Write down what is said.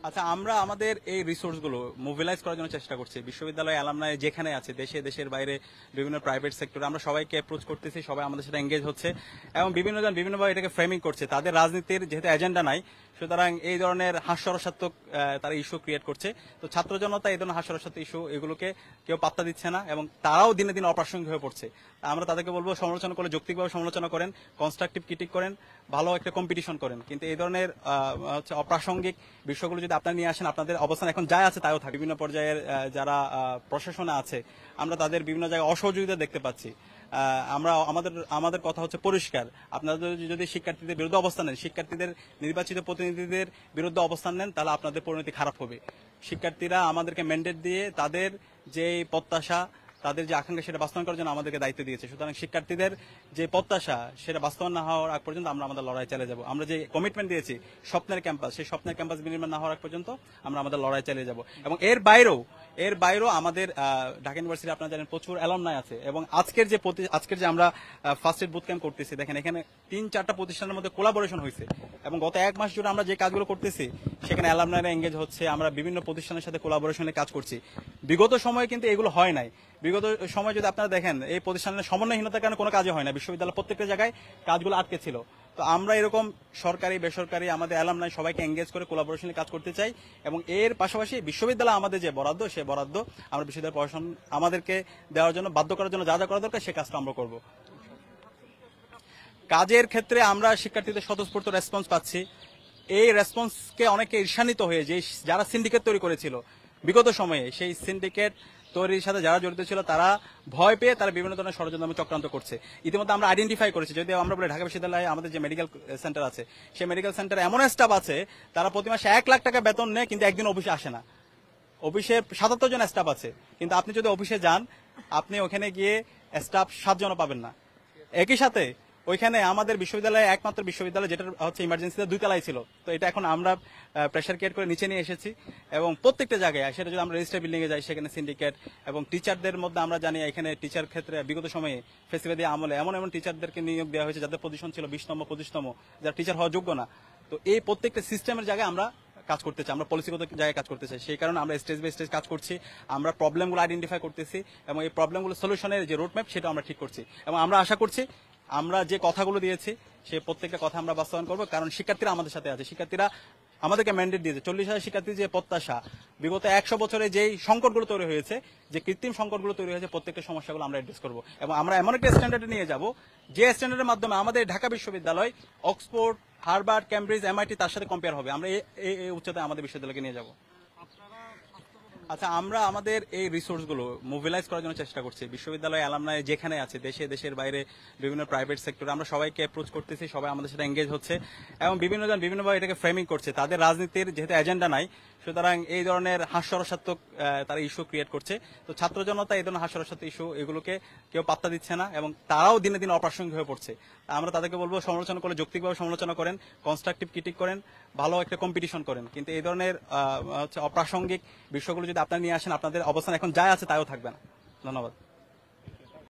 আচ্ছা, আমরা আমাদের এই রিসোর্সগুলো মোবিলাইজ করার জন্য চেষ্টা করছি। বিশ্ববিদ্যালয় অ্যালামনাই যেখানে আছে, দেশে দেশের বাইরে বিভিন্ন প্রাইভেট সেক্টরে আমরা সবাইকে অ্যাপ্রোচ করতেছি, সবাই আমাদের সাথে এঙ্গেজ হচ্ছে এবং বিভিন্ন জন বিভিন্নভাবে এটাকে ফ্রেমিং করছে। তাদের রাজনীতির যেহেতু এজেন্ডা নাই, সুতরাং এই ধরনের হাস্যরসাত্মক তারা ইস্যু ক্রিয়েট করছে। তো ছাত্র জনতা এই ধরনের হাস্যরসাত্মক ইস্যু এগুলোকে কেউ পাত্তা দিচ্ছে না এবং তারাও দিনে দিনে অপ্রাসঙ্গিক হয়ে পড়ছে। আমরা তাদেরকে বলবো, সমালোচনা করে যৌক্তিকভাবে সমালোচনা করেন, কনস্ট্রাকটিভ ক্রিটিক করেন, ভালো একটা কম্পিটিশন করেন, কিন্তু এই ধরনের অপ্রাসঙ্গিক বিষয়গুলো যদি আপনারা নিয়ে আসেন, আপনাদের অবস্থান এখন যা আছে তাইও থাকে। বিভিন্ন পর্যায়ের যারা প্রশাসনে আছে, আমরা তাদের বিভিন্ন জায়গায় অসহযোগিতা দেখতে পাচ্ছি। আমরা আমাদের কথা হচ্ছে পরিষ্কার, আপনারা যদি শিক্ষার্থীদের বিরুদ্ধে অবস্থান নেন, শিক্ষার্থীদের নির্বাচিত প্রতিনিধিদের বিরুদ্ধে অবস্থান নেন, তাহলে আপনাদের পরিণতি খারাপ হবে। শিক্ষার্থীরা আমাদেরকে ম্যান্ডেট দিয়ে তাদের যে প্রত্যাশা, তাদের যে আকাঙ্ক্ষা, সেটা বাস্তবায়ন করার জন্য আমাদেরকে দায়িত্ব দিয়েছে। সুতরাং শিক্ষার্থীদের যে প্রত্যাশা, সেটা বাস্তবায়ন না হওয়ার আগ পর্যন্ত আমরা আমাদের লড়াই চালিয়ে যাব। আমরা যে কমিটমেন্ট দিয়েছি স্বপ্নের ক্যাম্পাস, সেই স্বপ্নের ক্যাম্পাস বিনির্মাণ না হওয়ার আগ পর্যন্ত আমরা আমাদের লড়াই চালিয়ে যাব। এবং এর বাইরেও আমাদের ঢাকা ইউনিভার্সিটি আপনারা জানেন প্রচুর অ্যালামনাই আছে এবং আজকের যে আমরা ফার্স্ট এড বুট ক্যাম্প করতেছি, দেখেন এখানে 3-4টা প্রতিষ্ঠানের মধ্যে কোলাবোরেশন হয়েছে এবং গত 1 মাস জুড়ে আমরা যে কাজগুলো করতেছি সেখানে অ্যালামনাইরা এঙ্গেজ হচ্ছে। আমরা বিভিন্ন প্রতিষ্ঠানের সাথে কোলাবোরেশনে কাজ করছি। বিগত সময়ে কিন্তু এগুলো হয় নাই। বিগত সময় যদি আপনারা দেখেন, এই প্রতিষ্ঠানের সমন্বয়হীনতার কারণে কোনো কাজই হয় না, বিশ্ববিদ্যালয় প্রত্যেকটা জায়গায় কাজগুলো আটকে ছিল। তো আমরা এরকম সরকারি বেসরকারি আমাদের অ্যালামনাই সবাইকে এঙ্গেজ করে কোলাবোরেশনে কাজ করতে চাই এবং এর পাশাপাশি বিশ্ববিদ্যালয় আমাদের যে বরাদ্দ, সে বরাদ্দ আমরা বিশ্ববিদ্যালয় প্রশাসন আমাদেরকে দেওয়ার জন্য বাধ্য করার জন্য যা যা করা দরকার সে কাজটা আমরা করব। কাজের ক্ষেত্রে আমরা শিক্ষার্থীদের স্বতঃস্ফূর্ত রেসপন্স পাচ্ছি। এই রেসপন্সকে অনেকে ঈর্ষান্বিত হয়ে, যে যারা সিন্ডিকেট তৈরি করেছিল বিগত সময়ে, সেই সিন্ডিকেট তৈরির সাথে যারা জড়িত ছিল, তারা ভয় পেয়ে তারা বিভিন্ন ধরনের ষড়যন্ত্র চক্রান্ত করছে। ইতিমধ্যে আমরা আইডেন্টিফাই করেছি। যদি আমরা বলি ঢাকা বিশ্ববিদ্যালয়ে আমাদের যে মেডিকেল সেন্টার আছে, সেই মেডিকেল সেন্টারে এমন স্টাফ আছে তারা প্রতি মাসে 1 লাখ টাকা বেতন নেয়, কিন্তু একদিন অফিসে আসে না। অফিসে 77 জন স্টাফ আছে, কিন্তু আপনি যদি অফিসে যান, আপনি ওখানে গিয়ে স্টাফ 7 জনও পাবেন না। একই সাথে ওইখানে আমাদের বিশ্ববিদ্যালয়ে একমাত্র বিশ্ববিদ্যালয় যেটা হচ্ছে ইমার্জেন্সিতে 2 তলায় ছিল, তো এটা এখন আমরা প্রেশার ক্রিয়েট করে নিচে নিয়ে এসেছি এবং প্রত্যেকটা জায়গায়, সেটা যদি আমরা রেজিস্টার বিল্ডিং এ যাই সেখানে সিন্ডিকেট এবং টিচারদের মধ্যে আমরা জানি এখানে টিচার ক্ষেত্রে বিগত সময়ে ফেসিলিটি আমলে এমন টিচারদেরকে নিয়োগ দেওয়া হয়েছে যাদের পজিশন ছিল 20তম 25তম, যারা টিচার হওয়ার যোগ্য না। তো এই প্রত্যেকটা সিস্টেমের জায়গায় আমরা কাজ করতে চাই, আমরা পলিসিগত জায়গায় কাজ করতে চাই। সেই কারণে আমরা স্টেজ বাই স্টেজ কাজ করছি, আমরা প্রবলেমগুলো আইডেন্টিফাই করতেছি এবং এই প্রবলেমগুলো সলিউশনের যে রোডম্যাপ সেটা আমরা ঠিক করছি এবং আমরা আশা করছি আমরা যে কথাগুলো দিয়েছি সেই প্রত্যেকটা কথা আমরা বাস্তবায়ন করবো। কারণ শিক্ষার্থীরা আমাদের সাথে আছে, শিক্ষার্থীরা আমাদেরকে ম্যান্ডেট দিয়েছে। 40,000 শিক্ষার্থীর যে প্রত্যাশা, বিগত 100 বছরে যেই সংকটগুলো তৈরি হয়েছে, যে কৃত্রিম সংকটগুলো তৈরি হয়েছে, প্রত্যেকটা সমস্যাগুলো আমরা অ্যাড্রেস করবো এবং আমরা এমন একটা স্ট্যান্ডার্ডে নিয়ে যাব যে স্ট্যান্ডার্ডের মাধ্যমে আমাদের ঢাকা বিশ্ববিদ্যালয় অক্সফোর্ড, হার্ভার্ড, ক্যামব্রিজ, MIT তার সাথে কম্পেয়ার হবে। আমরা এই উচ্চতায় আমাদের বিশ্ববিদ্যালয়কে নিয়ে যাব। আচ্ছা, আমরা আমাদের এই রিসোর্সগুলো মোবিলাইজ করার জন্য চেষ্টা করছি। বিশ্ববিদ্যালয় অ্যালামনাই যেখানে আছে, দেশে দেশের বাইরে বিভিন্ন প্রাইভেট সেক্টরে আমরা সবাইকে অ্যাপ্রোচ করতেছি, সবাই আমাদের সাথে এঙ্গেজ হচ্ছে এবং বিভিন্ন জন বিভিন্নভাবে এটাকে ফ্রেমিং করছে। তাদের রাজনীতির যেহেতু এজেন্ডা নাই, সুতরাং এই ধরনের হাস্যরসাত্মক তারা ইস্যু ক্রিয়েট করছে। তো ছাত্র জনতা এই ধরনের হাস্যরসাত্মক ইস্যু এগুলোকে কেউ পাত্তা দিচ্ছে না এবং তারাও দিনে দিনে অপ্রাসঙ্গিক হয়ে পড়ছে। আমরা তাদেরকে বলবো, সমালোচনা করে যৌক্তিকভাবে সমালোচনা করেন, কনস্ট্রাকটিভ ক্রিটিক করেন, ভালো একটা কম্পিটিশন করেন, কিন্তু এই ধরনের অপ্রাসঙ্গিক বিষয়গুলো যদি আপনারা নিয়ে আসেন, আপনাদের অবস্থান এখন যা আছে তাইও থাকবে না। ধন্যবাদ।